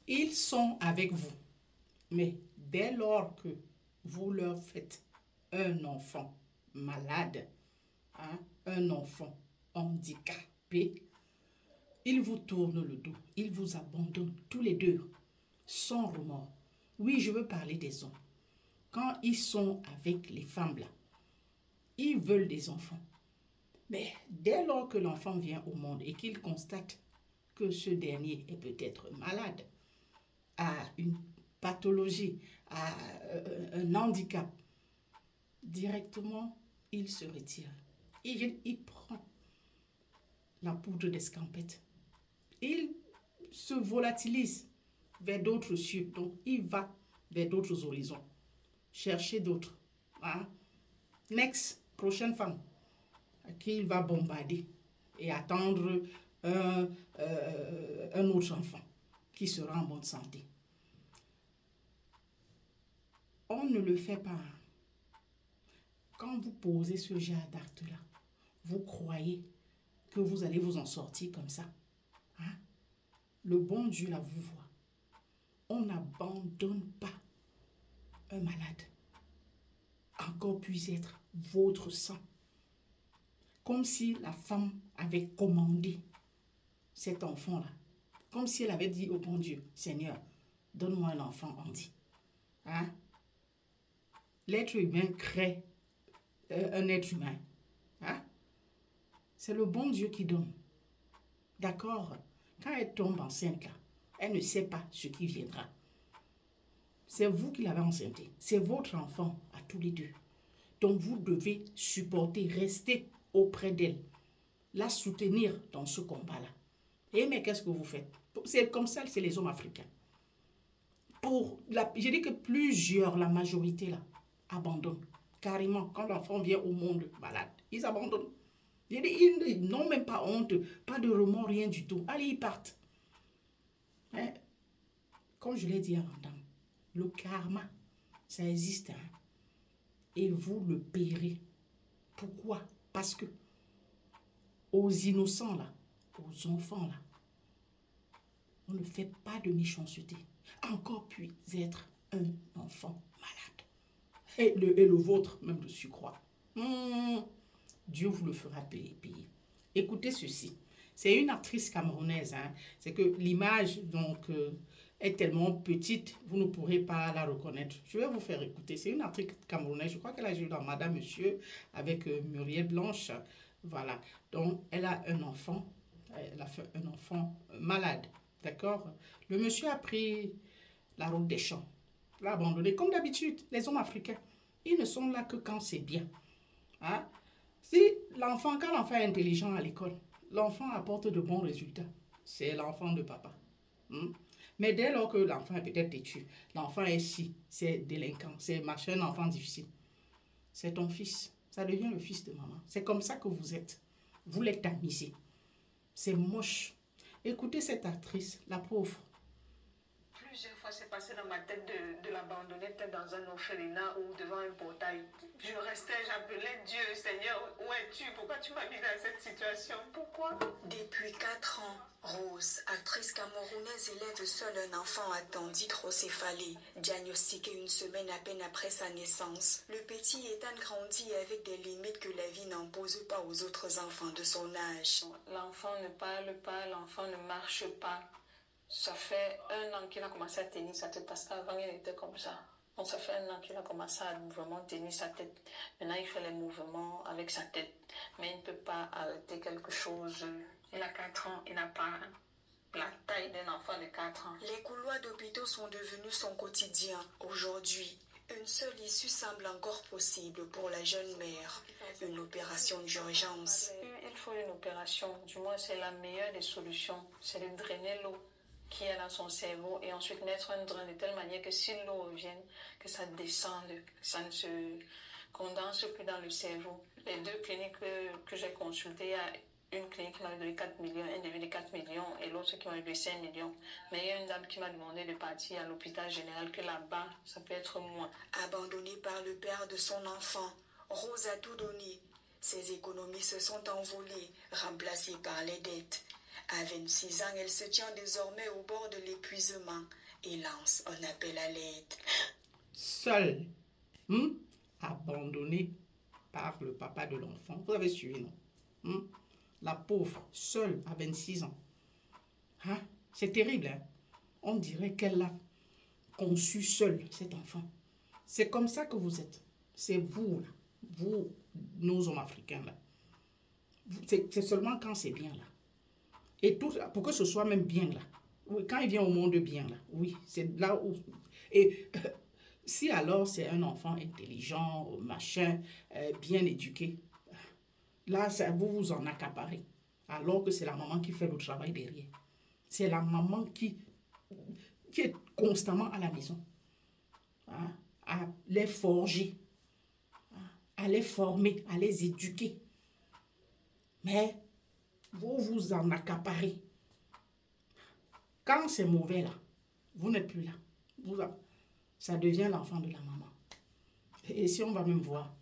Ils sont avec vous. Mais dès lors que vous leur faites un enfant malade, hein, un enfant handicapé, ils vous tournent le dos, ils vous abandonnent tous les deux, sans remords. Oui, je veux parler des hommes. Quand ils sont avec les femmes là, ils veulent des enfants. Mais dès lors que l'enfant vient au monde et qu'il constate que ce dernier est peut-être malade, a une pathologie, a un handicap, directement, il se retire. Il prend la poudre d'escampette. Il se volatilise vers d'autres cieux. Donc, il va vers d'autres horizons. Chercher d'autres. Hein? Next, prochaine femme à qui il va bombarder et attendre un autre enfant qui sera en bonne santé. On ne le fait pas. Quand vous posez ce genre d'acte-là, vous croyez que vous allez vous en sortir comme ça. Hein? Le bon Dieu là vous voit. On n'abandonne pas un malade. Encore puisse être votre sang. Comme si la femme avait commandé cet enfant-là. Comme si elle avait dit au bon Dieu, Seigneur, donne-moi un enfant handi. Hein? L'être humain crée un être humain. Hein? C'est le bon Dieu qui donne. D'accord? Quand elle tombe enceinte là, elle ne sait pas ce qui viendra. C'est vous qui l'avez enceinté. C'est votre enfant à tous les deux. Donc vous devez supporter, rester auprès d'elle, la soutenir dans ce combat-là. Et mais qu'est-ce que vous faites? C'est comme ça, c'est les hommes africains. Je dis que plusieurs, la majorité là, abandonnent. Carrément, quand l'enfant vient au monde malade, ils abandonnent. Ils n'ont même pas honte, pas de remords, rien du tout. Allez, ils partent. Hein? Comme je l'ai dit à l'entame, le karma, ça existe. Hein? Et vous le paierez. Pourquoi? Parce que aux innocents là, aux enfants là, on ne fait pas de méchanceté. Encore puis être un enfant malade. Et le vôtre, même de surcroît. Dieu vous le fera payer. Écoutez ceci. C'est une actrice camerounaise. Hein. C'est que l'image donc est tellement petite, vous ne pourrez pas la reconnaître. Je vais vous faire écouter. C'est une actrice camerounaise. Je crois qu'elle a joué dans Madame Monsieur avec Muriel Blanche. Voilà. Donc, elle a un enfant. Elle a fait un enfant malade. D'accord? Le monsieur a pris la route des champs. L'a abandonné. Comme d'habitude, les hommes africains, ils ne sont là que quand c'est bien. Hein? Quand l'enfant est intelligent à l'école, l'enfant apporte de bons résultats. C'est l'enfant de papa. Mais dès lors que l'enfant est peut-être têtu, l'enfant est c'est délinquant, c'est machin, un enfant difficile. C'est ton fils. Ça devient le fils de maman. C'est comme ça que vous êtes. Vous l'êtes tamisé. C'est moche. Écoutez cette actrice, la pauvre. Plusieurs fois, c'est passé dans ma tête de l'abandonner peut-être dans un orphelinat ou devant un portail. Je restais, j'appelais Dieu, Seigneur, où es-tu? Pourquoi tu m'as mis dans cette situation? Pourquoi? Depuis 4 ans, Rose, actrice camerounaise, élève seule un enfant atteint d'hydrocéphalie, diagnostiqué une semaine à peine après sa naissance. Le petit Ethan grandit avec des limites que la vie n'impose pas aux autres enfants de son âge. L'enfant ne parle pas, l'enfant ne marche pas. Ça fait 1 an qu'il a commencé à tenir sa tête parce qu'avant il était comme ça. Donc ça fait 1 an qu'il a commencé à vraiment tenir sa tête. Maintenant il fait les mouvements avec sa tête. Mais il ne peut pas arrêter quelque chose. Il a 4 ans, il n'a pas la taille d'un enfant de 4 ans. Les couloirs d'hôpitaux sont devenus son quotidien. Aujourd'hui, une seule issue semble encore possible pour la jeune mère. Une opération d'urgence. Il faut une opération. Du moins c'est la meilleure des solutions. C'est de drainer l'eau qui est dans son cerveau et ensuite mettre un drain de telle manière que si l'eau revient, que ça descende, que ça ne se condense plus dans le cerveau. Les 2 cliniques que j'ai consultées, il y a une clinique qui m'a donné 4 millions, un devis de 4 millions et l'autre qui m'a donné 5 millions. Mais il y a une dame qui m'a demandé de partir à l'hôpital général, que là-bas, ça peut être moins. Abandonnée par le père de son enfant, Rose a tout donné. Ses économies se sont envolées, remplacées par les dettes. À 26 ans, elle se tient désormais au bord de l'épuisement et lance un appel à l'aide. Seule, abandonnée par le papa de l'enfant. Vous avez suivi, non? La pauvre, seule à 26 ans. Hein? C'est terrible, hein? On dirait qu'elle a conçu seule cet enfant. C'est comme ça que vous êtes. C'est vous, là. Vous, nos hommes africains, là. C'est seulement quand c'est bien, là. Et tout, pour que ce soit même bien, là. Oui, quand il vient au monde bien, là. Oui, c'est là où... Et si alors c'est un enfant intelligent, machin, bien éduqué, là, ça, vous vous en accaparez. Alors que c'est la maman qui fait le travail derrière. C'est la maman qui est constamment à la maison. Hein, à les forger, à les former, à les éduquer. Mais vous vous en accaparez. Quand c'est mauvais là, vous n'êtes plus là. Ça devient l'enfant de la maman. Et si on va même voir,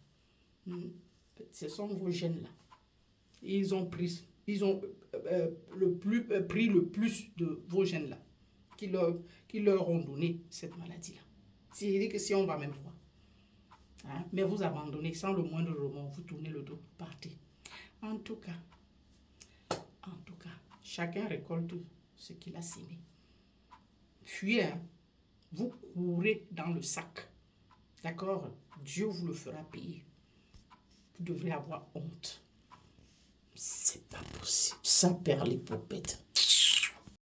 ce sont vos gènes là. Ils ont pris le plus de vos gènes là, qui leur ont donné cette maladie là. C'est-à-dire que si on va même voir, hein, mais vous abandonnez sans le moindre remords, vous tournez le dos, partez. En tout cas, chacun récolte ce qu'il a sémé. Fuyez, hein. Vous courez dans le sac. D'accord? Dieu vous le fera payer. Vous devrez avoir honte. C'est pas possible. Ça perd les popettes.